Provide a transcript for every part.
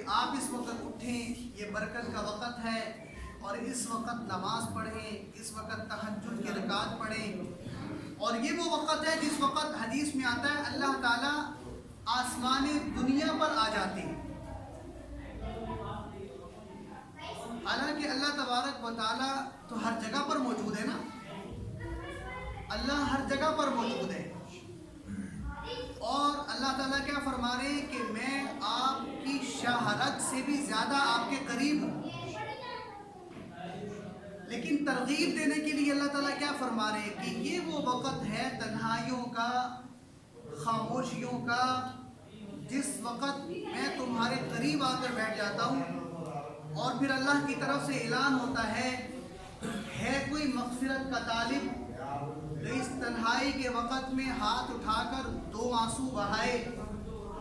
آپ اس وقت اٹھیں، یہ برکت کا وقت ہے، اور اس وقت نماز پڑھیں، اس وقت تہجد کی رکعت پڑھیں۔ اور یہ وہ وقت ہے جس وقت حدیث میں آتا ہے اللہ تعالیٰ آسمان دنیا پر آ جاتے ہیں۔ حالانکہ اللہ تبارک و تعالیٰ تو ہر جگہ پر موجود ہے نا، اللہ ہر جگہ پر موجود ہے، اور اللہ تعالیٰ کیا فرما رہے ہیں کہ میں آپ کی شہرت سے بھی زیادہ آپ کے قریب ہوں۔ لیکن ترغیب دینے کے لیے اللہ تعالیٰ کیا فرما رہے ہیں کہ یہ وہ وقت ہے تنہائیوں کا، خاموشیوں کا، جس وقت میں تمہارے قریب آ کر بیٹھ جاتا ہوں، اور پھر اللہ کی طرف سے اعلان ہوتا ہے کوئی مغفرت کا طالب جو اس تنہائی کے وقت میں ہاتھ اٹھا کر 2 آنسو بہائے،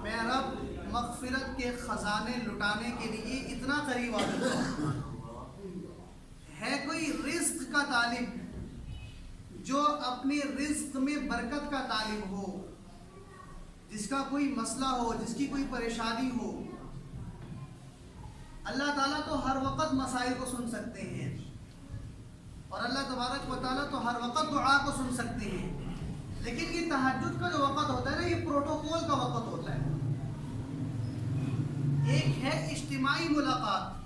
میں رب مغفرت کے خزانے لٹانے کے لیے اتنا قریب آ چکا ہوں۔ ہے کوئی رزق کا طالب جو اپنے رزق میں برکت کا طالب ہو، جس کا کوئی مسئلہ ہو، جس کی کوئی پریشانی ہو، اللہ تعالیٰ تو ہر وقت مسائل کو سن سکتے ہیں، اور اللہ تبارک و تعالیٰ تو ہر وقت دعا کو سن سکتے ہیں، لیکن یہ تہجد کا جو وقت ہوتا ہے نا، یہ پروٹوکول کا وقت ہوتا ہے۔ ایک ہے اجتماعی ملاقات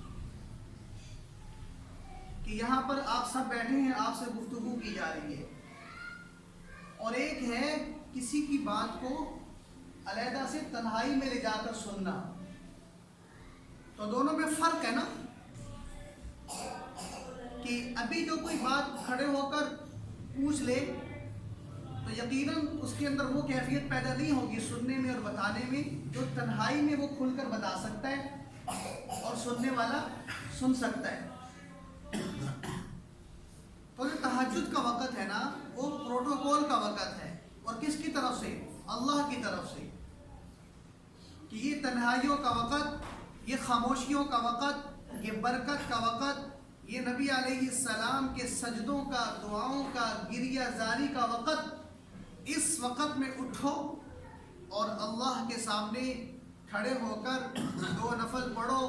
کہ یہاں پر آپ سب بیٹھے ہیں، آپ سے گفتگو کی جا رہی ہے، اور ایک ہے کسی کی بات کو علیحدہ سے تنہائی میں لے جا کر سننا۔ تو دونوں میں فرق ہے نا، کہ ابھی جو کوئی بات کھڑے ہو کر پوچھ لے تو یقیناً اس کے اندر وہ کیفیت پیدا نہیں ہوگی سننے میں اور بتانے میں، جو تنہائی میں وہ کھل کر بتا سکتا ہے اور سننے والا سن سکتا ہے۔ تو جو تہجد کا وقت ہے نا، وہ پروٹوکول کا وقت ہے، اور کس کی طرف سے؟ اللہ کی طرف سے، کہ یہ تنہائیوں کا وقت، یہ خاموشیوں کا وقت، یہ برکت کا وقت، یہ نبی علیہ السلام کے سجدوں کا، دعاؤں کا، گریہ زاری کا وقت، اس وقت میں اٹھو اور اللہ کے سامنے کھڑے ہو کر 2 نفل پڑھو،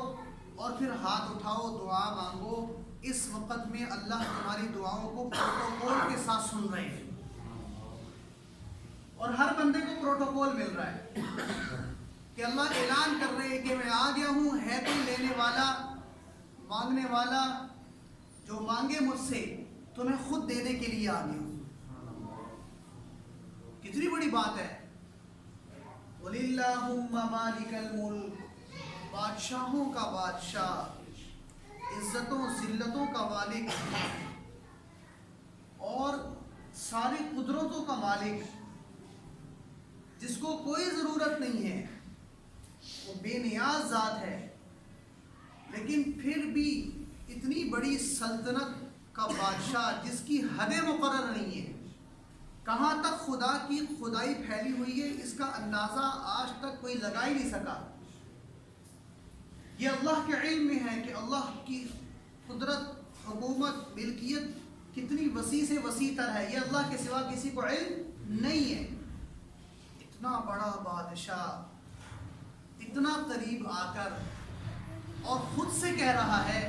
اور پھر ہاتھ اٹھاؤ، دعا مانگو۔ اس وقت میں اللہ تمہاری دعاؤں کو پروٹوکول کے ساتھ سن رہے ہیں، اور ہر بندے کو پروٹوکول مل رہا ہے کہ اللہ اعلان کر رہے ہیں کہ میں آ گیا ہوں، ہے تو لینے والا، مانگنے والا، جو مانگے مجھ سے تو میں خود دینے کے لیے آ گیا ہوں۔ کتنی بڑی بات ہے۔ قُلِ اللَّهُمَّ مَالِكَ الْمُلْكِ، بادشاہوں کا بادشاہ، عزتوں ذلتوں کا مالک، اور ساری قدرتوں کا مالک، جس کو کوئی ضرورت نہیں ہے، وہ بے نیاز ذات ہے، لیکن پھر بھی اتنی بڑی سلطنت کا بادشاہ جس کی حدیں مقرر نہیں ہے، کہاں تک خدا کی خدائی پھیلی ہوئی ہے اس کا اندازہ آج تک کوئی لگا ہی نہیں سکا۔ یہ اللہ کے علم میں ہے کہ اللہ کی قدرت، حکومت، ملکیت کتنی وسیع سے وسیع تر ہے، یہ اللہ کے سوا کسی کو علم نہیں ہے۔ اتنا بڑا بادشاہ اتنا قریب آ کر اور خود سے کہہ رہا ہے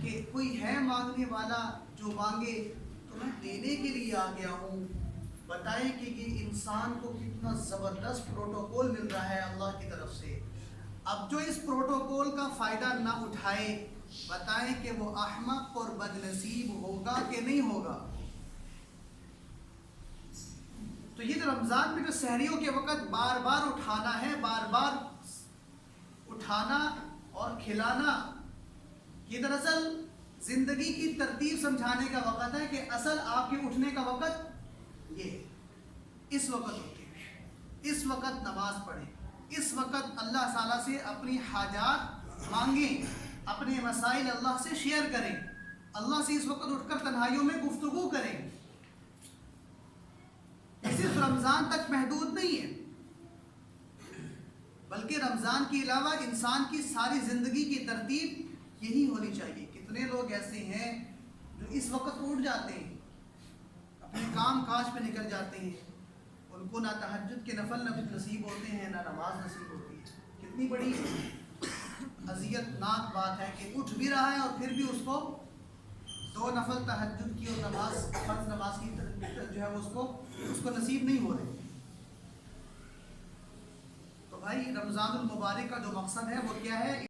کہ کوئی ہے مانگنے والا، جو مانگے تو میں دینے کے لیے آ گیا ہوں۔ بتائیں کہ یہ انسان کو کتنا زبردست پروٹوکول مل رہا ہے اللہ کی طرف سے۔ اب جو اس پروٹوکول کا فائدہ نہ اٹھائے، بتائیں کہ وہ احمق اور بد نصیب ہوگا کہ نہیں ہوگا۔ تو یہ جو رمضان میں جو سحریوں کے وقت بار بار اٹھانا ہے، بار بار اٹھانا اور کھلانا، یہ دراصل زندگی کی ترتیب سمجھانے کا وقت ہے کہ اصل آپ کے اٹھنے کا وقت یہ، اس وقت اٹھیں، اس وقت نماز پڑھیں، اس وقت اللہ تعالیٰ سے اپنی حاجات مانگیں، اپنے مسائل اللہ سے شیئر کریں، اللہ سے اس وقت اٹھ کر تنہائیوں میں گفتگو کریں۔ یہ صرف رمضان تک محدود نہیں ہے، بلکہ رمضان کے علاوہ انسان کی ساری زندگی کی ترتیب یہی ہونی چاہیے۔ کتنے لوگ ایسے ہیں جو اس وقت اٹھ جاتے ہیں، اپنے کام کاج پہ نکل جاتے ہیں، ان کو نہ تہجد کے نفل نصیب ہوتے ہیں، نہ نماز نصیب ہوتی ہے۔ کتنی بڑی اذیت ناک بات ہے کہ اٹھ بھی رہا ہے اور پھر بھی اس کو 2 نفل تہجد کی اور نماز فرض نماز کی جو ہے وہ اس کو نصیب نہیں ہو رہی۔ تو بھائی رمضان المبارک کا جو مقصد ہے وہ کیا ہے؟